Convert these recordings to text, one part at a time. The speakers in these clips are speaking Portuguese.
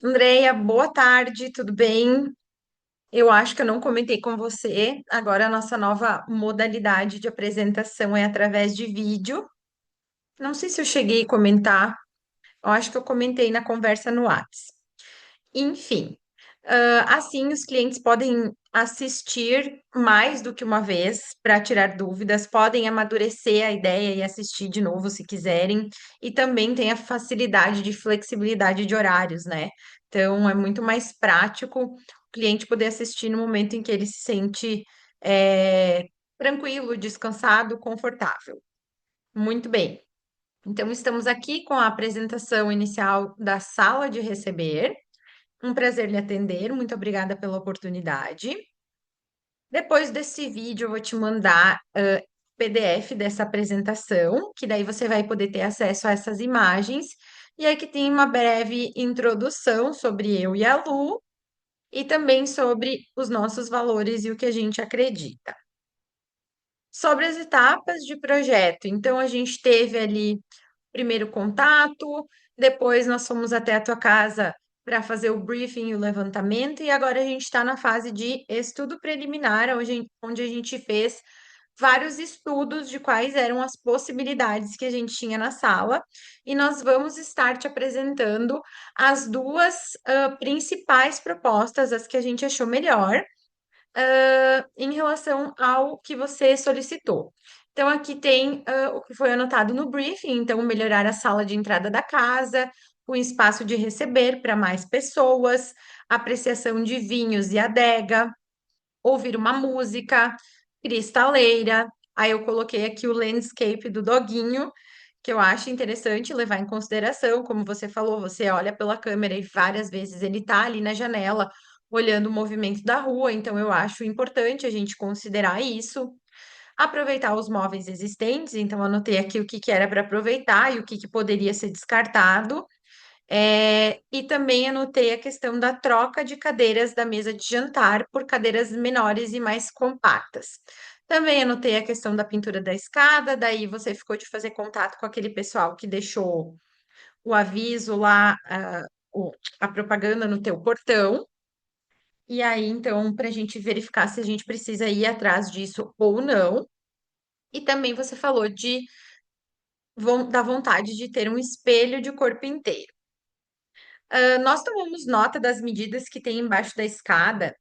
Andreia, boa tarde, tudo bem? Eu acho que eu não comentei com você. Agora a nossa nova modalidade de apresentação é através de vídeo. Não sei se eu cheguei a comentar, eu acho que eu comentei na conversa no Whats. Enfim, assim os clientes podem assistir mais do que uma vez para tirar dúvidas, podem amadurecer a ideia e assistir de novo se quiserem, e também tem a facilidade de flexibilidade de horários, né? Então é muito mais prático o cliente poder assistir no momento em que ele se sente é, tranquilo, descansado, confortável. Muito bem. Então, estamos aqui com a apresentação inicial da sala de receber. Um prazer lhe atender, muito obrigada pela oportunidade. Depois desse vídeo, eu vou te mandar PDF dessa apresentação, que daí você vai poder ter acesso a essas imagens. E aqui tem uma breve introdução sobre eu e a Lu, e também sobre os nossos valores e o que a gente acredita. Sobre as etapas de projeto, então a gente teve ali primeiro contato, depois nós fomos até a tua casa para fazer o briefing e o levantamento, e agora a gente está na fase de estudo preliminar, onde a gente fez vários estudos de quais eram as possibilidades que a gente tinha na sala, e nós vamos estar te apresentando as duas principais propostas, as que a gente achou melhor em relação ao que você solicitou. Então, aqui tem o que foi anotado no briefing, então, melhorar a sala de entrada da casa, o espaço de receber para mais pessoas, apreciação de vinhos e adega, ouvir uma música, cristaleira. Aí eu coloquei aqui o landscape do doguinho, que eu acho interessante levar em consideração, como você falou, você olha pela câmera e várias vezes ele está ali na janela, olhando o movimento da rua, então eu acho importante a gente considerar isso. Aproveitar os móveis existentes, então anotei aqui o que que era para aproveitar e o que que poderia ser descartado. E também anotei a questão da troca de cadeiras da mesa de jantar por cadeiras menores e mais compactas. Também anotei a questão da pintura da escada, daí você ficou de fazer contato com aquele pessoal que deixou o aviso lá, a propaganda no teu portão. E aí, então, para a gente verificar se a gente precisa ir atrás disso ou não. E também você falou da vontade de ter um espelho de corpo inteiro. Nós tomamos nota das medidas que tem embaixo da escada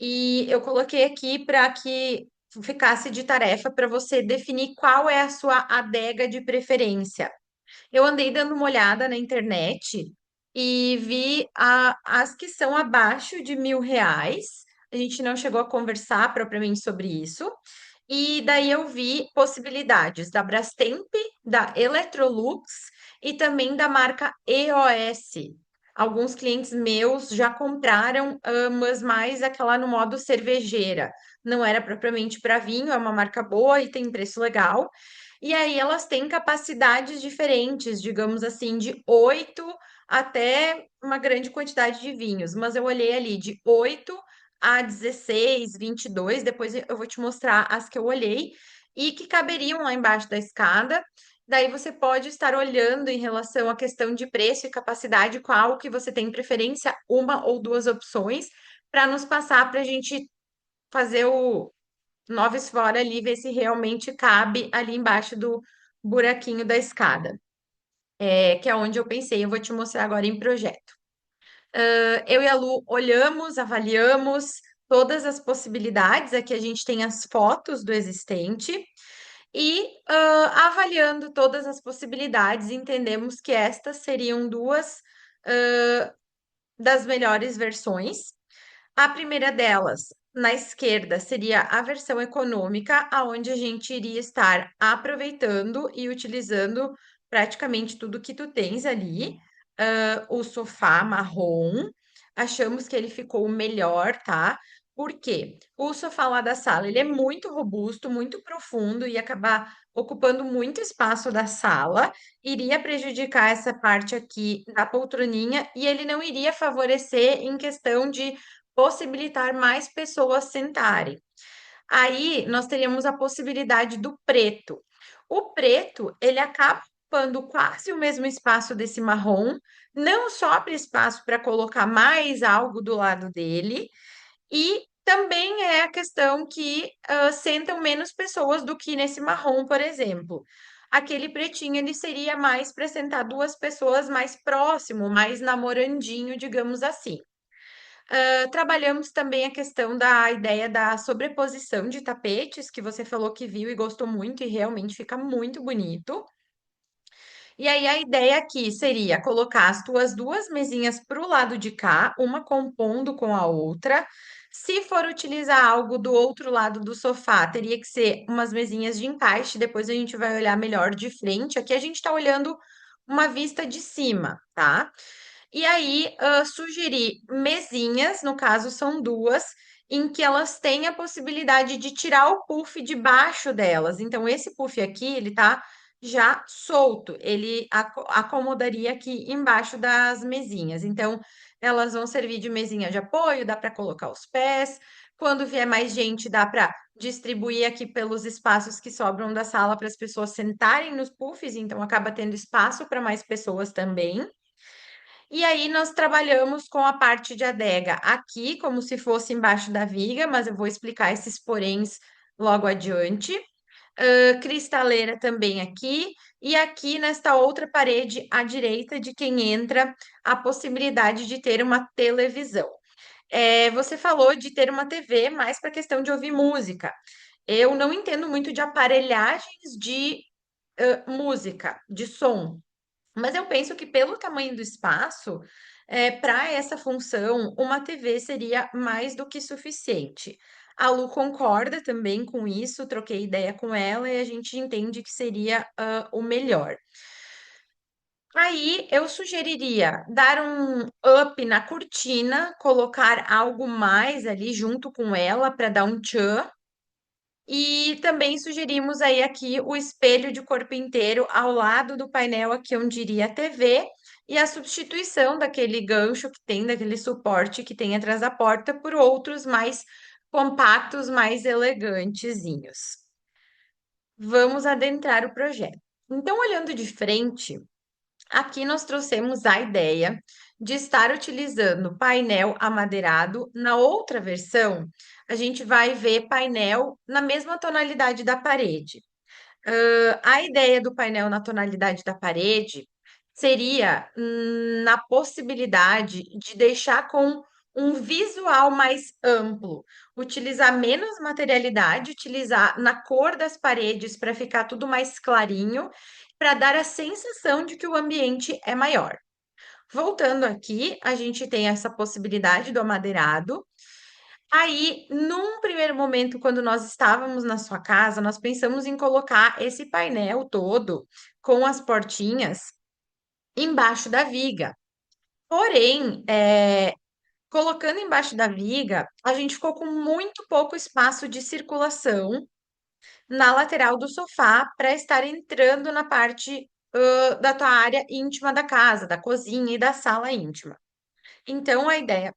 e eu coloquei aqui para que ficasse de tarefa para você definir qual é a sua adega de preferência. Eu andei dando uma olhada na internet e vi as que são abaixo de R$ 1.000. A gente não chegou a conversar propriamente sobre isso. E daí eu vi possibilidades da Brastemp, da Electrolux e também da marca EOS. Alguns clientes meus já compraram, mas mais aquela no modo cervejeira. Não era propriamente para vinho, é uma marca boa e tem preço legal. E aí elas têm capacidades diferentes, digamos assim, de 8 até uma grande quantidade de vinhos. Mas eu olhei ali de 8 a 16, 22. Depois eu vou te mostrar as que eu olhei e que caberiam lá embaixo da escada. Daí você pode estar olhando em relação à questão de preço e capacidade, qual que você tem preferência, uma ou duas opções, para nos passar para a gente fazer o noves fora ali, ver se realmente cabe ali embaixo do buraquinho da escada, que é onde eu pensei, eu vou te mostrar agora em projeto. Eu e a Lu olhamos, avaliamos todas as possibilidades, aqui a gente tem as fotos do existente, e avaliando todas as possibilidades, entendemos que estas seriam duas das melhores versões. A primeira delas, na esquerda, seria a versão econômica, aonde a gente iria estar aproveitando e utilizando praticamente tudo que tu tens ali. O sofá marrom, achamos que ele ficou o melhor, tá? Por quê? O sofá lá da sala, ele é muito robusto, muito profundo e acabar ocupando muito espaço da sala, iria prejudicar essa parte aqui da poltroninha e ele não iria favorecer em questão de possibilitar mais pessoas sentarem. Aí nós teríamos a possibilidade do preto. O preto, ele acaba ocupando quase o mesmo espaço desse marrom, não sobra espaço para colocar mais algo do lado dele, e também é a questão que sentam menos pessoas do que nesse marrom, por exemplo. Aquele pretinho ele seria mais para sentar duas pessoas mais próximo, mais namorandinho, digamos assim. Trabalhamos também a questão da ideia da sobreposição de tapetes, que você falou que viu e gostou muito, e realmente fica muito bonito. E aí a ideia aqui seria colocar as tuas duas mesinhas para o lado de cá, uma compondo com a outra. Se for utilizar algo do outro lado do sofá, teria que ser umas mesinhas de encaixe, depois a gente vai olhar melhor de frente. Aqui a gente está olhando uma vista de cima, tá? E aí, sugerir mesinhas, no caso são duas, em que elas têm a possibilidade de tirar o puff de baixo delas. Então, esse puff aqui, ele tá já solto, ele acomodaria aqui embaixo das mesinhas. Então, elas vão servir de mesinha de apoio, dá para colocar os pés. Quando vier mais gente, dá para distribuir aqui pelos espaços que sobram da sala para as pessoas sentarem nos puffs, então acaba tendo espaço para mais pessoas também. E aí nós trabalhamos com a parte de adega aqui, como se fosse embaixo da viga, mas eu vou explicar esses poréns logo adiante. Cristaleira também aqui, e aqui nesta outra parede à direita de quem entra, a possibilidade de ter uma televisão. Você falou de ter uma TV mais para questão de ouvir música. Eu não entendo muito de aparelhagens de música, de som. Mas eu penso que pelo tamanho do espaço, para essa função, uma TV seria mais do que suficiente. A Lu concorda também com isso, troquei ideia com ela e a gente entende que seria o melhor. Aí eu sugeriria dar um up na cortina, colocar algo mais ali junto com ela para dar um tchan. E também sugerimos aí aqui o espelho de corpo inteiro ao lado do painel, aqui onde iria a TV, e a substituição daquele gancho que tem, daquele suporte que tem atrás da porta, por outros mais compactos, mais elegantezinhos. Vamos adentrar o projeto. Então, olhando de frente, aqui nós trouxemos a ideia de estar utilizando painel amadeirado. Na outra versão, a gente vai ver painel na mesma tonalidade da parede. A ideia do painel na tonalidade da parede seria na possibilidade de deixar com um visual mais amplo, utilizar menos materialidade, utilizar na cor das paredes para ficar tudo mais clarinho, para dar a sensação de que o ambiente é maior. Voltando aqui, a gente tem essa possibilidade do amadeirado. Aí, num primeiro momento, quando nós estávamos na sua casa, nós pensamos em colocar esse painel todo com as portinhas embaixo da viga. Porém, colocando embaixo da viga, a gente ficou com muito pouco espaço de circulação na lateral do sofá para estar entrando na parte, da tua área íntima da casa, da cozinha e da sala íntima. Então, a ideia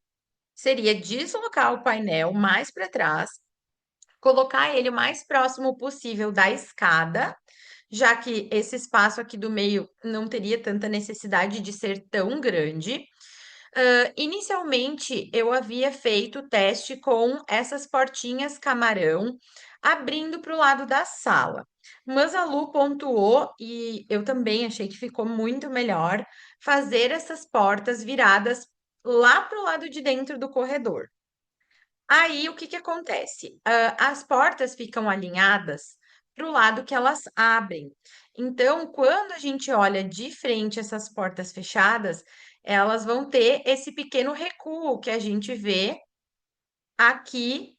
seria deslocar o painel mais para trás, colocar ele o mais próximo possível da escada, já que esse espaço aqui do meio não teria tanta necessidade de ser tão grande. Inicialmente, eu havia feito o teste com essas portinhas camarão, abrindo para o lado da sala. Mas a Lu pontuou, e eu também achei que ficou muito melhor, fazer essas portas viradas lá para o lado de dentro do corredor. Aí, o que que acontece? As portas ficam alinhadas para o lado que elas abrem. Então, quando a gente olha de frente essas portas fechadas, elas vão ter esse pequeno recuo que a gente vê aqui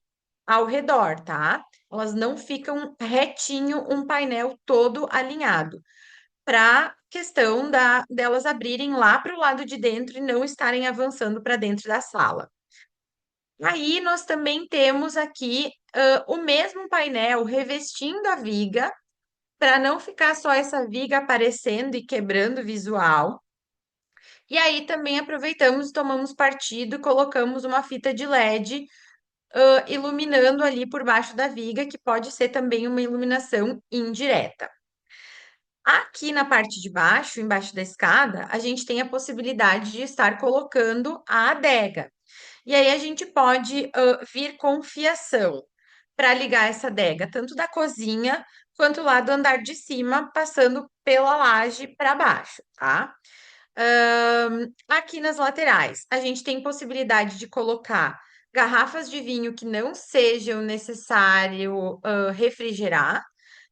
ao redor, tá? Elas não ficam retinho, um painel todo alinhado, para questão delas abrirem lá para o lado de dentro e não estarem avançando para dentro da sala. Aí nós também temos aqui o mesmo painel revestindo a viga, para não ficar só essa viga aparecendo e quebrando o visual. E aí também aproveitamos, tomamos partido, colocamos uma fita de LED, iluminando ali por baixo da viga, que pode ser também uma iluminação indireta. Aqui na parte de baixo, embaixo da escada, a gente tem a possibilidade de estar colocando a adega. E aí a gente pode vir com fiação para ligar essa adega, tanto da cozinha quanto lá do andar de cima, passando pela laje para baixo, tá? Aqui nas laterais, a gente tem possibilidade de colocar garrafas de vinho que não sejam necessário refrigerar,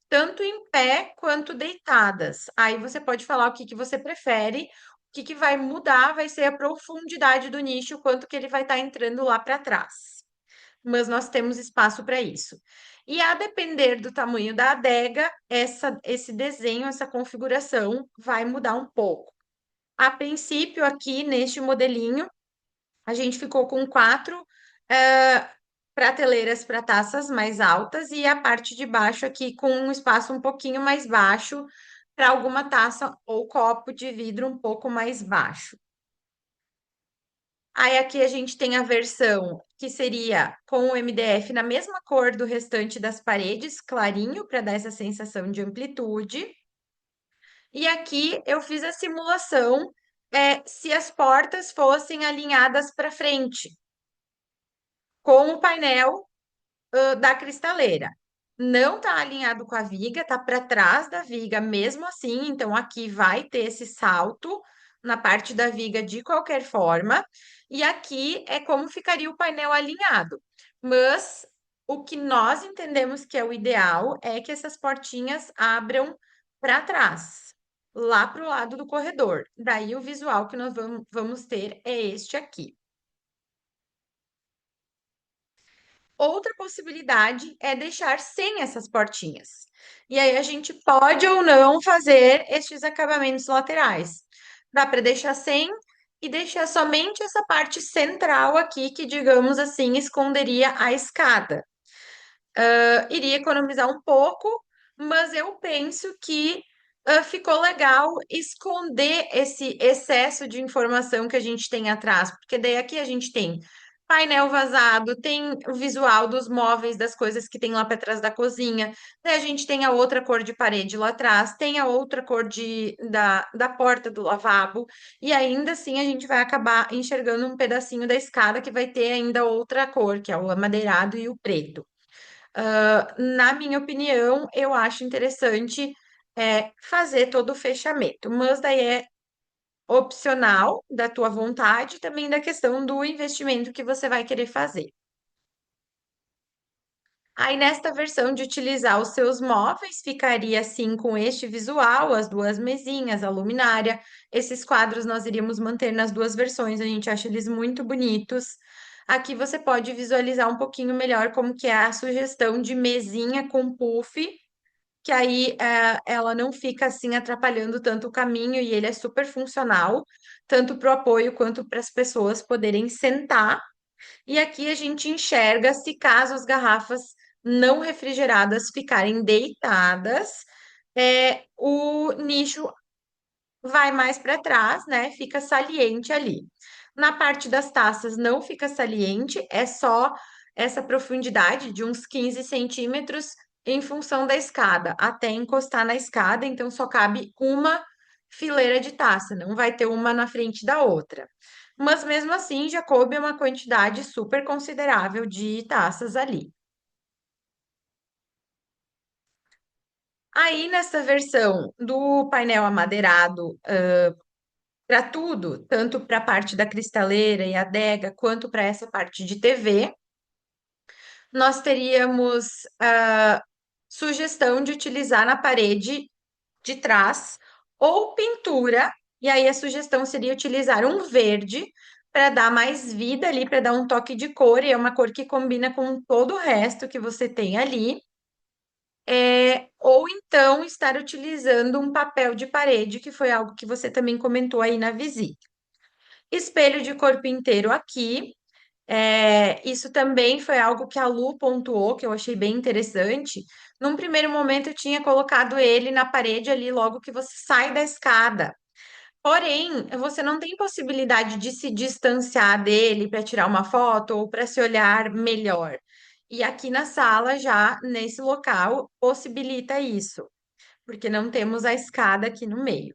tanto em pé quanto deitadas. Aí você pode falar o que que você prefere. O que que vai mudar vai ser a profundidade do nicho, quanto que ele vai estar entrando lá para trás. Mas nós temos espaço para isso. E a depender do tamanho da adega, esse desenho, essa configuração vai mudar um pouco. A princípio, aqui neste modelinho, a gente ficou com quatro eh, prateleiras para taças mais altas e a parte de baixo aqui com um espaço um pouquinho mais baixo para alguma taça ou copo de vidro um pouco mais baixo. Aí aqui a gente tem a versão que seria com o MDF na mesma cor do restante das paredes, clarinho, para dar essa sensação de amplitude. E aqui eu fiz a simulação se as portas fossem alinhadas para frente, com o painel da cristaleira. Não está alinhado com a viga, está para trás da viga mesmo assim, então aqui vai ter esse salto na parte da viga de qualquer forma, e aqui é como ficaria o painel alinhado. Mas o que nós entendemos que é o ideal é que essas portinhas abram para trás, lá para o lado do corredor. Daí o visual que nós vamos ter é este aqui. Outra possibilidade é deixar sem essas portinhas. E aí a gente pode ou não fazer estes acabamentos laterais. Dá para deixar sem e deixar somente essa parte central aqui, que, digamos assim, esconderia a escada. Iria economizar um pouco, mas eu penso que ficou legal esconder esse excesso de informação que a gente tem atrás, porque daí aqui a gente tem painel vazado, tem o visual dos móveis, das coisas que tem lá para trás da cozinha, daí a gente tem a outra cor de parede lá atrás, tem a outra cor da porta do lavabo, e ainda assim a gente vai acabar enxergando um pedacinho da escada que vai ter ainda outra cor, que é o amadeirado e o preto. Na minha opinião, eu acho interessante fazer todo o fechamento, mas daí é opcional da tua vontade, também da questão do investimento que você vai querer fazer. Aí, nesta versão de utilizar os seus móveis, ficaria assim com este visual, as duas mesinhas, a luminária. Esses quadros nós iríamos manter nas duas versões, a gente acha eles muito bonitos. Aqui você pode visualizar um pouquinho melhor como que é a sugestão de mesinha com puff, que aí ela não fica assim atrapalhando tanto o caminho e ele é super funcional, tanto para o apoio quanto para as pessoas poderem sentar. E aqui a gente enxerga se caso as garrafas não refrigeradas ficarem deitadas, o nicho vai mais para trás, né? Fica saliente ali. Na parte das taças não fica saliente, é só essa profundidade de uns 15 centímetros em função da escada, até encostar na escada, então só cabe uma fileira de taça, não vai ter uma na frente da outra. Mas mesmo assim, já coube uma quantidade super considerável de taças ali. Aí, nessa versão do painel amadeirado para tudo, tanto para a parte da cristaleira e adega, quanto para essa parte de TV, nós teríamos sugestão de utilizar na parede de trás ou pintura, e aí a sugestão seria utilizar um verde para dar mais vida ali, para dar um toque de cor, e é uma cor que combina com todo o resto que você tem ali. Ou então estar utilizando um papel de parede, que foi algo que você também comentou aí na visita. Espelho de corpo inteiro aqui. Isso também foi algo que a Lu pontuou, que eu achei bem interessante. Num primeiro momento, eu tinha colocado ele na parede ali logo que você sai da escada. Porém, você não tem possibilidade de se distanciar dele para tirar uma foto ou para se olhar melhor. E aqui na sala, já nesse local, possibilita isso. porque não temos a escada aqui no meio.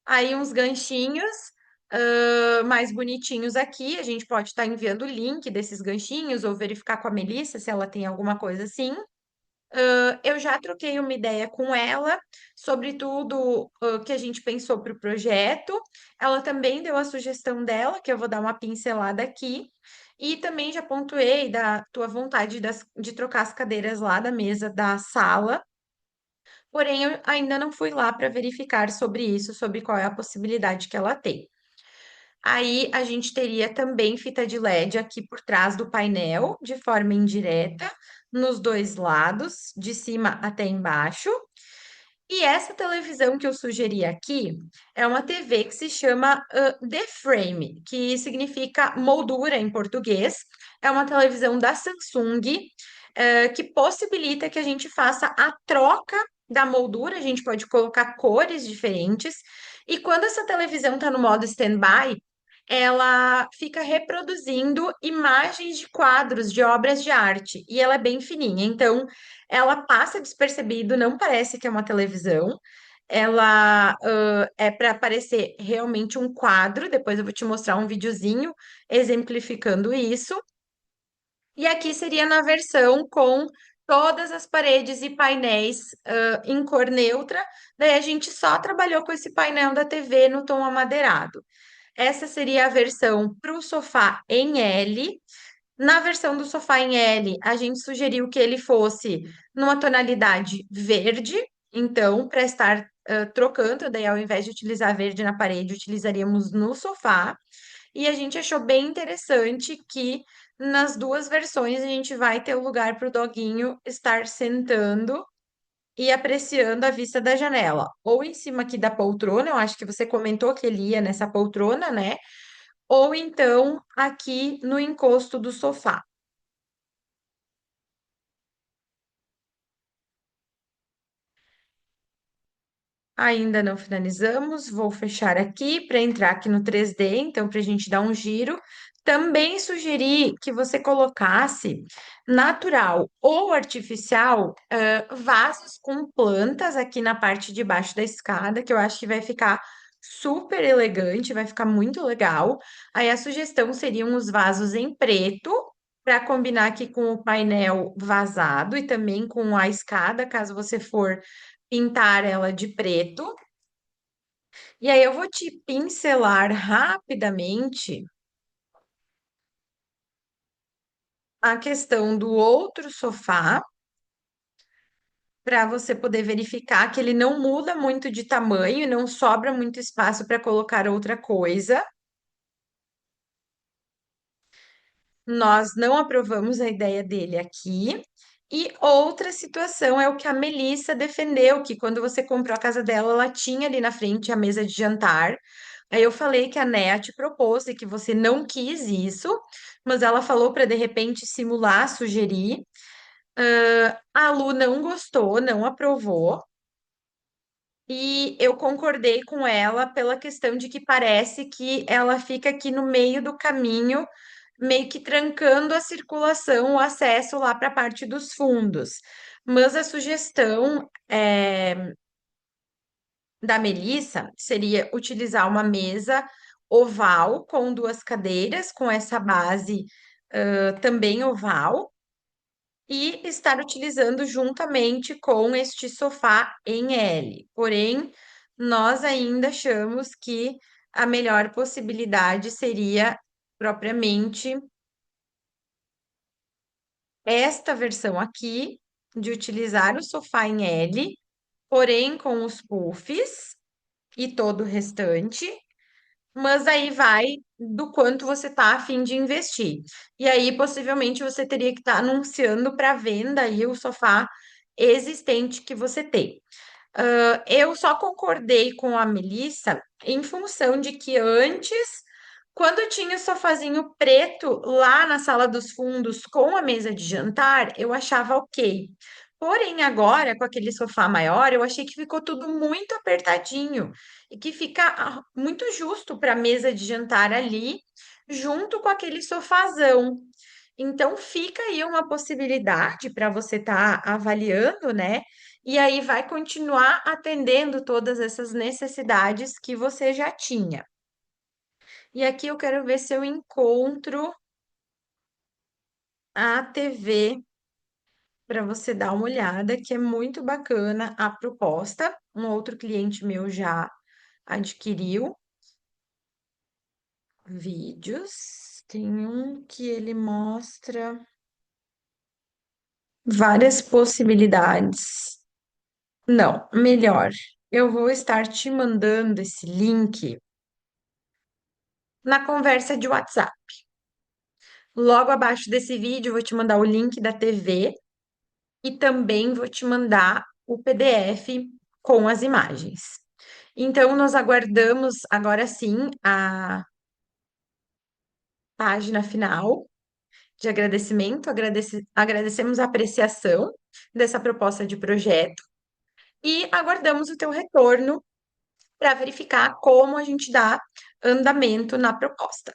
Aí uns ganchinhos, mais bonitinhos aqui. A gente pode estar enviando o link desses ganchinhos ou verificar com a Melissa se ela tem alguma coisa assim. Eu já troquei uma ideia com ela sobre tudo, que a gente pensou para o projeto. Ela também deu a sugestão dela, que eu vou dar uma pincelada aqui. E também já pontuei da tua vontade de trocar as cadeiras lá da mesa da sala. Porém, eu ainda não fui lá para verificar sobre isso, sobre qual é a possibilidade que ela tem. Aí a gente teria também fita de LED aqui por trás do painel, de forma indireta, nos dois lados, de cima até embaixo. E essa televisão que eu sugeri aqui é uma TV que se chama The Frame, que significa moldura em português. É uma televisão da Samsung, que possibilita que a gente faça a troca da moldura. A gente pode colocar cores diferentes. E quando essa televisão está no modo standby, ela fica reproduzindo imagens de quadros, de obras de arte. E ela é bem fininha. Então, ela passa despercebido, não parece que é uma televisão. Ela, é para parecer realmente um quadro. Depois eu vou te mostrar um videozinho exemplificando isso. E aqui seria na versão com todas as paredes e painéis, em cor neutra. Daí a gente só trabalhou com esse painel da TV no tom amadeirado. Essa seria a versão para o sofá em L. Na versão do sofá em L, a gente sugeriu que ele fosse numa tonalidade verde, então, para estar trocando, daí ao invés de utilizar verde na parede, utilizaríamos no sofá. E a gente achou bem interessante que nas duas versões a gente vai ter o lugar para o doguinho estar sentando e apreciando a vista da janela, ou em cima aqui da poltrona, eu acho que você comentou que ele ia nessa poltrona, né? Ou então aqui no encosto do sofá. Ainda não finalizamos, vou fechar aqui para entrar aqui no 3D, então para a gente dar um giro. Também sugeri que você colocasse natural ou artificial, vasos com plantas aqui na parte de baixo da escada, que eu acho que vai ficar super elegante, vai ficar muito legal. Aí a sugestão seriam os vasos em preto, para combinar aqui com o painel vazado e também com a escada, caso você for pintar ela de preto. E aí eu vou te pincelar rapidamente a questão do outro sofá, para você poder verificar que ele não muda muito de tamanho e não sobra muito espaço para colocar outra coisa. Nós não aprovamos a ideia dele aqui. E outra situação é o que a Melissa defendeu, que quando você comprou a casa dela, ela tinha ali na frente a mesa de jantar. Aí eu falei que a Nea te propôs e que você não quis isso, mas ela falou para de repente simular, sugerir. A Lu não gostou, não aprovou. E eu concordei com ela pela questão de que parece que ela fica aqui no meio do caminho, meio que trancando a circulação, o acesso lá para a parte dos fundos. Mas a sugestão da Melissa seria utilizar uma mesa oval com duas cadeiras, com essa base, também oval, e estar utilizando juntamente com este sofá em L. Porém, nós ainda achamos que a melhor possibilidade seria propriamente esta versão aqui, de utilizar o sofá em L, porém com os puffs e todo o restante, mas aí vai do quanto você está a fim de investir. E aí, possivelmente, você teria que estar anunciando para venda aí o sofá existente que você tem. Eu só concordei com a Melissa em função de que antes, quando tinha o sofazinho preto lá na sala dos fundos com a mesa de jantar, eu achava ok. Porém, agora, com aquele sofá maior, eu achei que ficou tudo muito apertadinho e que fica muito justo para a mesa de jantar ali, junto com aquele sofazão. Então, fica aí uma possibilidade para você estar avaliando, né? e aí vai continuar atendendo todas essas necessidades que você já tinha. E aqui eu quero ver se eu encontro a TV para você dar uma olhada, que é muito bacana a proposta. Um outro cliente meu já adquiriu vídeos. Tem um que ele mostra várias possibilidades. Não, melhor. Eu vou estar te mandando esse link na conversa de WhatsApp. Logo abaixo desse vídeo, eu vou te mandar o link da TV e também vou te mandar o PDF com as imagens. Então, nós aguardamos agora sim a página final de agradecimento. Agradecemos a apreciação dessa proposta de projeto e aguardamos o teu retorno para verificar como a gente dá andamento na proposta.